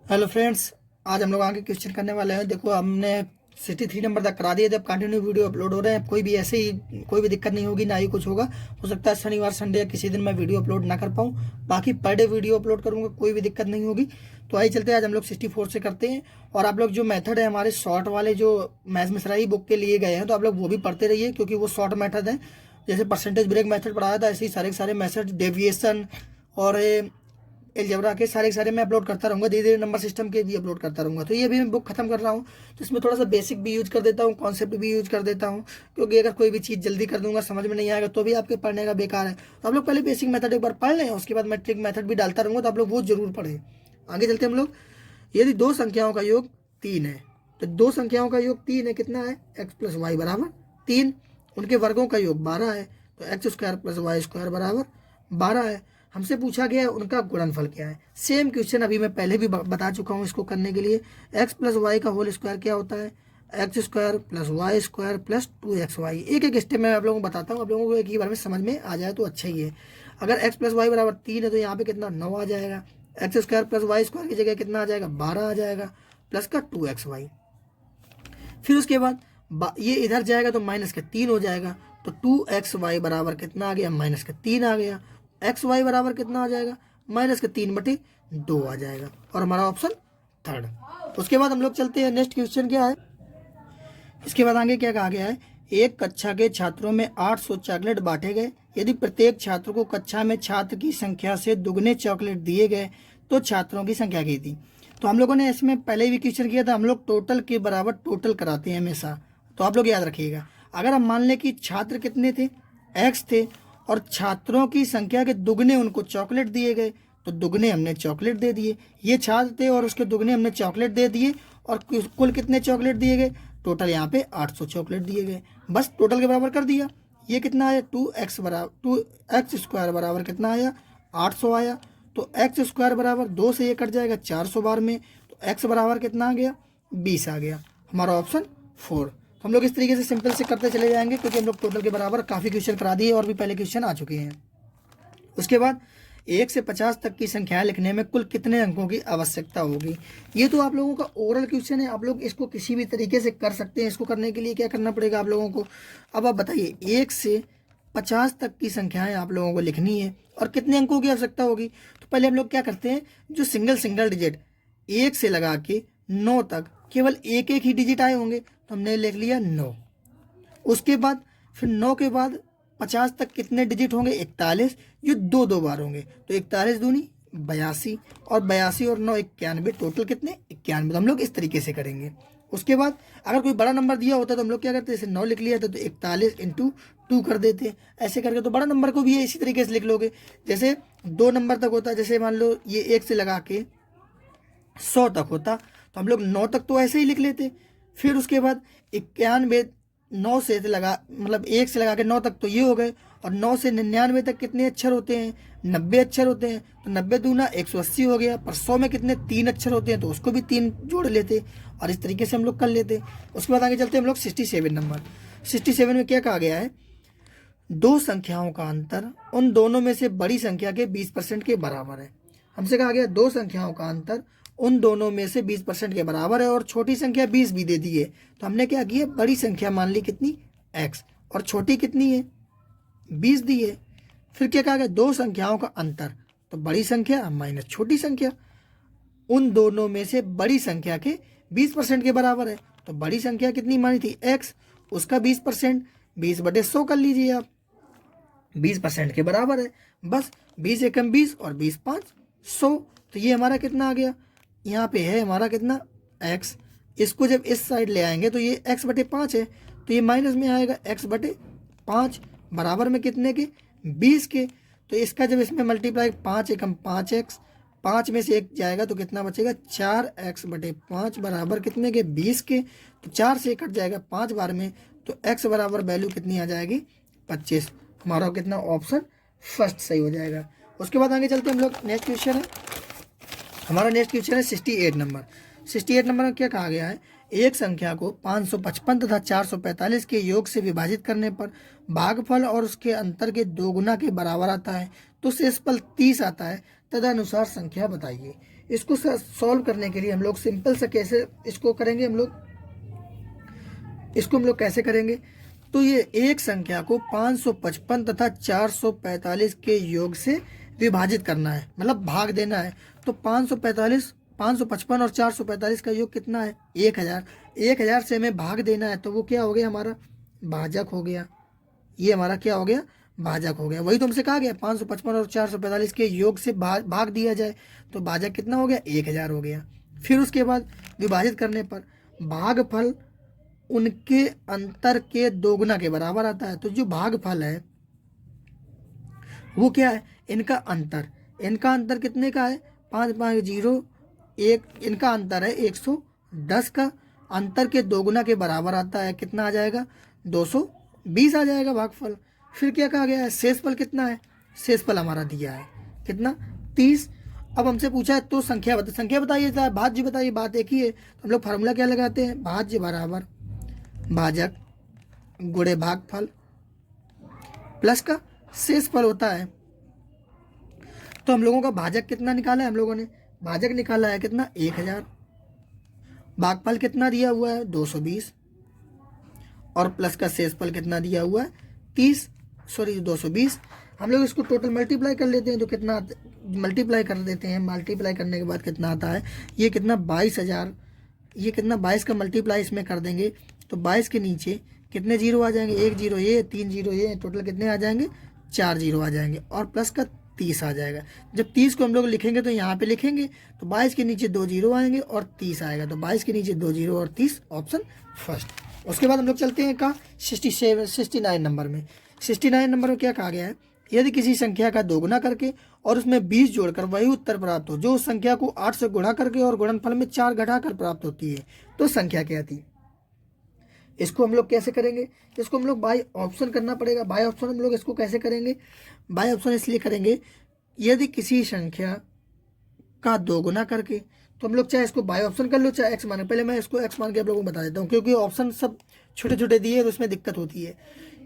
Hello friends, आज हम लोग आगे क्वेश्चन करने वाले हैं। देखो, हमने 63 नंबर तक करा दिया। जब कंटिन्यू वीडियो अपलोड हो रहे हैं, कोई भी ऐसे ही कोई भी दिक्कत नहीं होगी, ना ही कुछ होगा। हो सकता है शनिवार संडे या किसी दिन मैं वीडियो अपलोड ना कर पाऊँ, बाकी पर डे वीडियो अपलोड करूँगा, कोई भी दिक्कत नहीं होगी। तो आइए चलते हैं, आज हम लोग 64 से करते हैं। और आप लोग जो मेथड है हमारे शॉर्ट वाले जो मैथ्स मिसराई बुक के लिए गए हैं, तो आप लोग वो भी पढ़ते रहिए, क्योंकि वो शॉर्ट मेथड है। जैसे परसेंटेज ब्रेक मेथड पढ़ाया था, ऐसे ही सारे के सारे मेथड, डेविएशन और एलजेब्रा के सारे मैं अपलोड करता रहूँगा। धीरे धीरे नंबर सिस्टम के भी अपलोड करता रहूँगा। तो ये भी मैं बुक खत्म कर रहा हूँ, तो इसमें थोड़ा सा बेसिक भी यूज कर देता हूँ, कॉन्सेप्ट भी यूज कर देता हूँ। क्योंकि अगर कोई भी चीज़ जल्दी कर दूंगा, समझ में नहीं आएगा, तो भी आपके पढ़ने का बेकार है। तो आप लोग पहले बेसिक मेथड एक बार पढ़ लें, उसके बाद मैं ट्रिक मेथड भी डालता रहूँगा, तो आप लोग वो जरूर पढ़ें। आगे चलते हम लोग। यदि दो संख्याओं का योग 3 है, तो दो संख्याओं का योग 3 है, कितना है? एक्स प्लस वाई बराबर 3। उनके वर्गों का योग 12 है, तो x square plus y square बराबर 12 है। हमसे पूछा गया है उनका गुणनफल क्या है। सेम क्वेश्चन अभी मैं पहले भी बता चुका हूँ। इसको करने के लिए एक्स प्लस वाई का होल स्क्वायर क्या होता है? X square plus y square plus 2xy। एक एक स्टेप मैं आप लोगों को बताता हूँ, आप लोगों को एक ही बार में समझ में आ जाए तो अच्छा ही है। अगर एक्स प्लस वाई बराबर 3 है, तो यहाँ पे कितना 9 आ जाएगा। X square plus y square की जगह कितना आ जाएगा? 12 आ जाएगा, प्लस का 2xy। फिर उसके बाद ये इधर जाएगा तो माइनस का 3 हो जाएगा, तो 2xy बराबर कितना आ गया? माइनस का 3 आ गया। एक्स वाई बराबर कितना आ जाएगा? माइनस का 3/2 आ जाएगा, और हमारा ऑप्शन थर्ड। उसके बाद हम लोग चलते हैं, नेक्स्ट क्वेश्चन क्या है। इसके बाद आगे क्या कहा गया है? एक कक्षा के छात्रों में 800 चॉकलेट बांटे गए। यदि प्रत्येक छात्र को कक्षा में छात्र की संख्या से दुगने चॉकलेट दिए गए, तो छात्रों की संख्या की थी। तो हम लोगों ने इसमें पहले भी क्वेश्चन किया था, हम लोग टोटल के बराबर टोटल कराते हैं हमेशा। तो आप लोग याद रखिएगा, अगर हम मान लें कि छात्र कितने थे? एक्स थे, और छात्रों की संख्या के दुगने उनको चॉकलेट दिए गए, तो दुगने हमने चॉकलेट दे दिए। ये छात्र थे और उसके दुगने हमने चॉकलेट दे दिए, और कुल कितने चॉकलेट दिए गए? टोटल यहाँ पे 800 चॉकलेट दिए गए। बस टोटल के बराबर कर दिया। ये कितना आया? 2x स्क्वायर बराबर कितना आया? 800 आया। तो एक्स स्क्वायर बराबर 2 से ये कट जाएगा 400 बार में, तो एक्स बराबर कितना आ गया? 20 आ गया। हमारा ऑप्शन 4। तो हम लोग इस तरीके से सिंपल से करते चले जाएंगे, क्योंकि हम लोग टोटल के बराबर काफ़ी क्वेश्चन करा दिए और भी पहले क्वेश्चन आ चुके हैं। उसके बाद 1 से 50 तक की संख्याएं लिखने में कुल कितने अंकों की आवश्यकता होगी? ये तो आप लोगों का ओरल क्वेश्चन है, आप लोग इसको किसी भी तरीके से कर सकते हैं। इसको करने के लिए क्या करना पड़ेगा आप लोगों को? अब आप बताइए, 1 से 50 तक की संख्याएं आप लोगों को लिखनी है, और कितने अंकों की आवश्यकता होगी? तो पहले हम लोग क्या करते हैं, जो सिंगल सिंगल डिजिट 1 से लगा के 9 तक केवल एक एक ही डिजिट आए होंगे, तो हमने लिख लिया 9। उसके बाद फिर 9 के बाद 50 तक कितने डिजिट होंगे? 41। ये दो दो बार होंगे, तो 41 दूनी 82, और 82 और 9 91, टोटल कितने? 91। तो हम लोग इस तरीके से करेंगे। उसके बाद अगर कोई बड़ा नंबर दिया होता तो हम लोग क्या करते? जैसे 9 लिख लिया था, तो 41 इंटू 2 कर देते। ऐसे करके तो बड़ा नंबर को भी इसी तरीके से लिख लोगे। जैसे 2 नंबर तक होता है, जैसे मान लो ये 1 से लगा के 100 तक होता, तो हम लोग 9 तक तो ऐसे ही लिख लेते। फिर उसके बाद 91, 9 से लगा मतलब 1 से लगा के 9 तक तो ये हो गए, और 9 से 99 तक कितने अक्षर होते हैं? 90 अक्षर होते हैं। तो 90 दूना 180 हो गया। पर 100 में कितने? 3 अक्षर होते हैं, तो उसको भी 3 जोड़ लेते, और इस तरीके से हम लोग कर लेते। उसके बाद आगे चलते हम लोग 67 नंबर। 67 में क्या कहा गया है? दो संख्याओं का अंतर उन दोनों में से बड़ी संख्या के 20% के बराबर है। हमसे कहा गया दो संख्याओं का अंतर उन दोनों में से 20% के बराबर है, और छोटी संख्या 20 भी दे दी है। तो हमने क्या किया? बड़ी संख्या मान ली कितनी? x, और छोटी कितनी है? 20 दी है। फिर क्या कहा गया? दो संख्याओं का अंतर, तो बड़ी संख्या माइनस छोटी संख्या उन दोनों में से बड़ी संख्या के 20% के बराबर है। तो बड़ी संख्या कितनी मानी थी? x, उसका 20%, 20/100 कर लीजिए आप, 20% के बराबर है। बस 20 एकम 20 और 20 5 100। तो ये हमारा कितना आ गया? यहाँ पे है हमारा कितना? x। इसको जब इस साइड ले आएंगे तो ये x/5 है, तो ये माइनस में आएगा x/5 बराबर में कितने के? 20 के। तो इसका जब इसमें मल्टीप्लाई 5 एकम 5x, 5 में से 1 जाएगा तो कितना बचेगा? 4x/5 बराबर कितने के? 20 के। तो 4 से कट जाएगा 5 बार में, तो x बराबर वैल्यू कितनी आ जाएगी? 25। हमारा कितना? ऑप्शन फर्स्ट सही हो जाएगा। उसके बाद आगे चलते हम लोग, नेक्स्ट क्वेश्चन है हमारा। नेक्स्ट क्वेश्चन है 68 नंबर। 68 नंबर में क्या कहा गया है? एक संख्या को 555 तथा 445 के योग से विभाजित करने पर भागफल और उसके अंतर के 2 गुना के बराबर आता है, तो शेषफल 30 आता है। तदनुसार संख्या बताइए। इसको सॉल्व करने के लिए हम लोग सिंपल से कैसे इसको करेंगे, हम लोग कैसे करेंगे, तो ये एक संख्या को 555 तथा 445 के योग से विभाजित करना है, मतलब भाग देना है। तो 555 और 445 का योग कितना है, 1000। 1000 से हमें भाग देना है, तो वो क्या हो गया, हमारा भाजक हो गया। ये हमारा क्या हो गया, भाजक हो गया। वही तो हमसे कहा गया 555 और 445 के योग से भाग दिया जाए, तो भाजक कितना हो गया, 1000 हो गया। फिर उसके बाद विभाजित करने पर भागफल उनके अंतर के दोगुना के बराबर आता है। तो जो भागफल है वो क्या है, इनका अंतर कितने का है, 5 5 0 1, इनका अंतर है 110 का, अंतर के दोगुना के बराबर आता है, कितना आ जाएगा, 220 आ जाएगा भागफल। फिर क्या कहा गया है, शेषफल कितना है, शेषफल हमारा दिया है कितना, 30। अब हमसे पूछा है तो संख्या बताइए, भाज्य बताइए, बात एक ही है। तो हम लोग फार्मूला क्या लगाते हैं, भाज्य बराबर भाजक गुणे भागफल प्लस का शेषफल होता है। तो हम लोगों का भाजक कितना निकाला है, हम लोगों ने भाजक निकाला है कितना, 1000, भागफल कितना दिया हुआ है, 220, और प्लस का शेषफल कितना दिया हुआ है, 220। हम लोग इसको टोटल मल्टीप्लाई कर लेते हैं, तो कितना मल्टीप्लाई कर देते हैं, मल्टीप्लाई करने के बाद कितना आता है, ये कितना 22,000, ये कितना 22 का मल्टीप्लाई इसमें कर देंगे, तो 22 के नीचे कितने जीरो आ जाएंगे, 1 0 ये, 3 0 ये, टोटल कितने आ जाएंगे, 4 0 आ जाएंगे, और प्लस का 30 आ जाएगा। जब 30 को हम लोग लिखेंगे तो यहाँ पे लिखेंगे, तो 22 के नीचे 2 0 आएंगे और 30 आएगा, तो 22 के नीचे 2 0 और 30, ऑप्शन फर्स्ट। उसके बाद हम लोग चलते हैं कहाँ, 69 नंबर में। 69 नंबर में क्या कहा गया है, यदि किसी संख्या का दोगुना करके और उसमें 20 जोड़कर वही उत्तर प्राप्त हो जो उस संख्या को 8 से गुणा करके और गुणनफल में 4 घटाकर प्राप्त होती है, तो संख्या क्या थी। इसको हम लोग कैसे करेंगे, इसको हम लोग बाय ऑप्शन करना पड़ेगा। बाय ऑप्शन हम लोग इसको कैसे करेंगे, बाय ऑप्शन इसलिए करेंगे, यदि किसी संख्या का दोगुना करके, तो हम लोग चाहे इसको बाय ऑप्शन कर लो चाहे एक्स माने, पहले मैं इसको एक्स मान के आप लोगों को बता देता हूँ, क्योंकि ऑप्शन सब छोटे छोटे दिए तो उसमें दिक्कत होती है।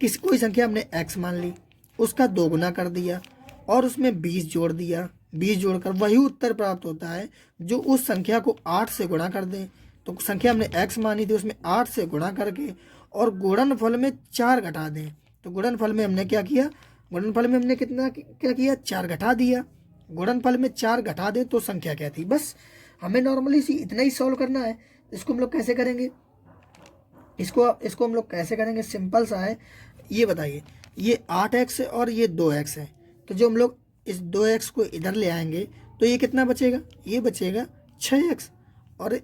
कोई संख्या हमने एक्स मान ली, उसका दोगुना कर दिया और उसमें 20 जोड़ दिया, 20 जोड़कर वही उत्तर प्राप्त होता है जो उस संख्या को 8 से गुणा कर दें। तो संख्या हमने x मानी थी, उसमें 8 से गुणा करके और गुणनफल में 4 घटा दें। तो गुणनफल में हमने क्या किया, गुणनफल में हमने क्या किया, 4 घटा दिया। गुणनफल में 4 घटा दें तो संख्या क्या थी। बस हमें नॉर्मली इतना ही सॉल्व करना है। इसको हम लोग कैसे करेंगे, इसको हम लोग कैसे करेंगे, सिंपल सा है। ये बताइए, ये 8x है और ये 2x है, तो जो हम लोग इस 2x को इधर ले आएंगे तो ये कितना बचेगा, ये बचेगा 6x, और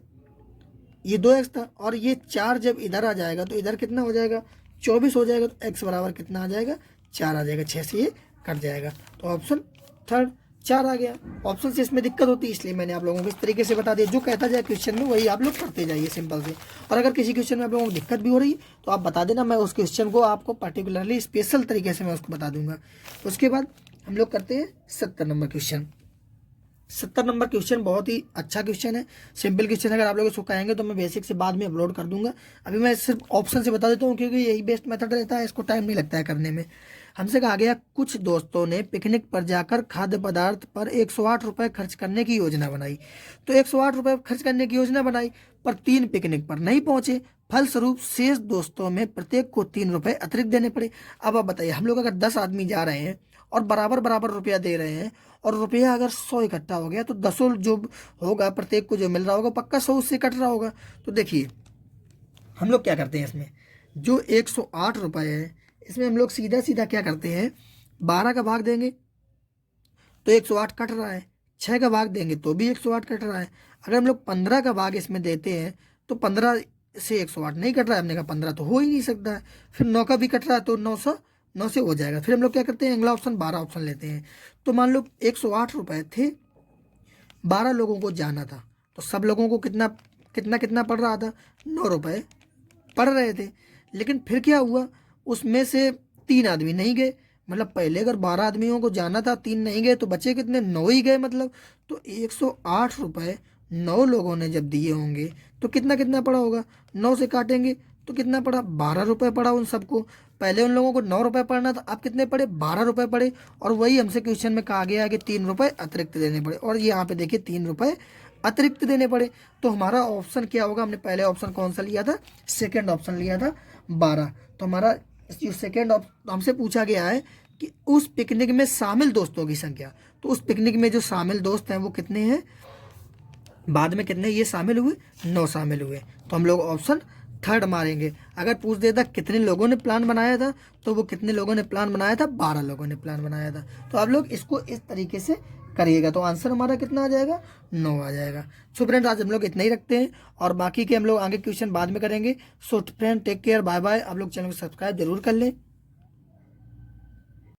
ये 2x था, और ये 4 जब इधर आ जाएगा तो इधर कितना हो जाएगा, 24 हो जाएगा। तो x बराबर कितना आ जाएगा, 4 आ जाएगा, 6 से ये कट जाएगा। तो ऑप्शन थर्ड 4 आ गया। ऑप्शन से इसमें दिक्कत होती है, इसलिए मैंने आप लोगों को इस तरीके से बता दिया। जो कहता जाए क्वेश्चन में वही आप लोग करते जाइए सिंपल से। और अगर किसी क्वेश्चन में आप लोगों को दिक्कत भी हो रही तो आप बता देना, मैं उस क्वेश्चन को आपको पर्टिकुलरली स्पेशल तरीके से मैं उसको बता दूंगा। उसके बाद हम लोग करते हैं 70 नंबर क्वेश्चन। 70 नंबर क्वेश्चन बहुत ही अच्छा क्वेश्चन है, सिंपल क्वेश्चन। अगर आप लोग इसको कहेंगे तो मैं बेसिक से बाद में अपलोड कर दूंगा। अभी मैं सिर्फ ऑप्शन से बता देता हूँ, क्योंकि यही बेस्ट मेथड रहता है, इसको टाइम नहीं लगता है करने में। हमसे कहा गया, कुछ दोस्तों ने पिकनिक पर जाकर खाद्य पदार्थ पर 108 रुपये खर्च करने की योजना बनाई। तो 108 रुपये खर्च करने की योजना बनाई, पर 3 पिकनिक पर नहीं पहुंचे। फलस्वरूप शेष दोस्तों में प्रत्येक को 3 रुपये अतिरिक्त देने पड़े। अब आप बताइए, हम लोग अगर 10 आदमी जा रहे हैं और बराबर बराबर रुपया दे रहे हैं, और रुपया अगर 100 इकट्ठा हो गया, तो 10 जो होगा प्रत्येक को जो मिल रहा होगा पक्का 100 उससे कट रहा होगा। तो देखिए हम लोग क्या करते हैं, इसमें जो 108 रुपये है, इसमें हम लोग सीधा सीधा क्या करते हैं, 12 का भाग देंगे तो 108 कट रहा है, 6 का भाग देंगे तो भी 108 कट रहा है। अगर हम लोग 15 का भाग इसमें देते हैं तो 15 से 108 नहीं कट रहा है, हमने कहा 15 तो हो ही नहीं सकता है। फिर 9 का भी कट रहा है तो 9 से हो जाएगा। फिर हम लोग क्या करते हैं, अगला ऑप्शन 12 ऑप्शन लेते हैं। तो मान लो 108 रुपये थे, 12 लोगों को जाना था, तो सब लोगों को कितना कितना कितना पड़ रहा था, 9 रुपये पड़ रहे थे। लेकिन फिर क्या हुआ, उसमें से 3 आदमी नहीं गए, मतलब पहले अगर 12 आदमियों को जाना था, 3 नहीं गए, तो बचे कितने, 9 ही गए मतलब। तो 108 रुपये 9 लोगों ने जब दिए होंगे तो कितना कितना पड़ा होगा, 9 से काटेंगे तो कितना पड़ा, 12 रुपये पड़ा उन सबको। पहले उन लोगों को 9 रुपये पड़ना था, अब कितने पड़े, 12 रुपये पड़े। और वही हमसे क्वेश्चन में कहा गया है कि 3 रुपये अतिरिक्त देने पड़े, और ये यहाँ पे देखिए 3 रुपये अतिरिक्त देने पड़े। तो हमारा ऑप्शन क्या होगा, हमने पहले ऑप्शन कौन सा लिया था, सेकेंड ऑप्शन लिया था 12। तो हमारा जो सेकेंड ऑप्शन हमसे पूछा गया है कि उस पिकनिक में शामिल दोस्तों की संख्या। तो उस पिकनिक में जो शामिल दोस्त हैं वो कितने हैं, बाद में कितने ये शामिल हुए, 9 शामिल हुए। तो हम लोग ऑप्शन थर्ड मारेंगे। अगर पूछ देता कितने लोगों ने प्लान बनाया था, तो वो कितने लोगों ने प्लान बनाया था, 12 लोगों ने प्लान बनाया था। तो आप लोग इसको इस तरीके से करिएगा, तो आंसर हमारा कितना आ जाएगा, 9 आ जाएगा। सो फ्रेंड आज हम लोग इतना ही रखते हैं, और बाकी के हम लोग आगे क्वेश्चन बाद में करेंगे। So friend take care, bye bye. आप लोग चैनल को सब्सक्राइब जरूर कर लें।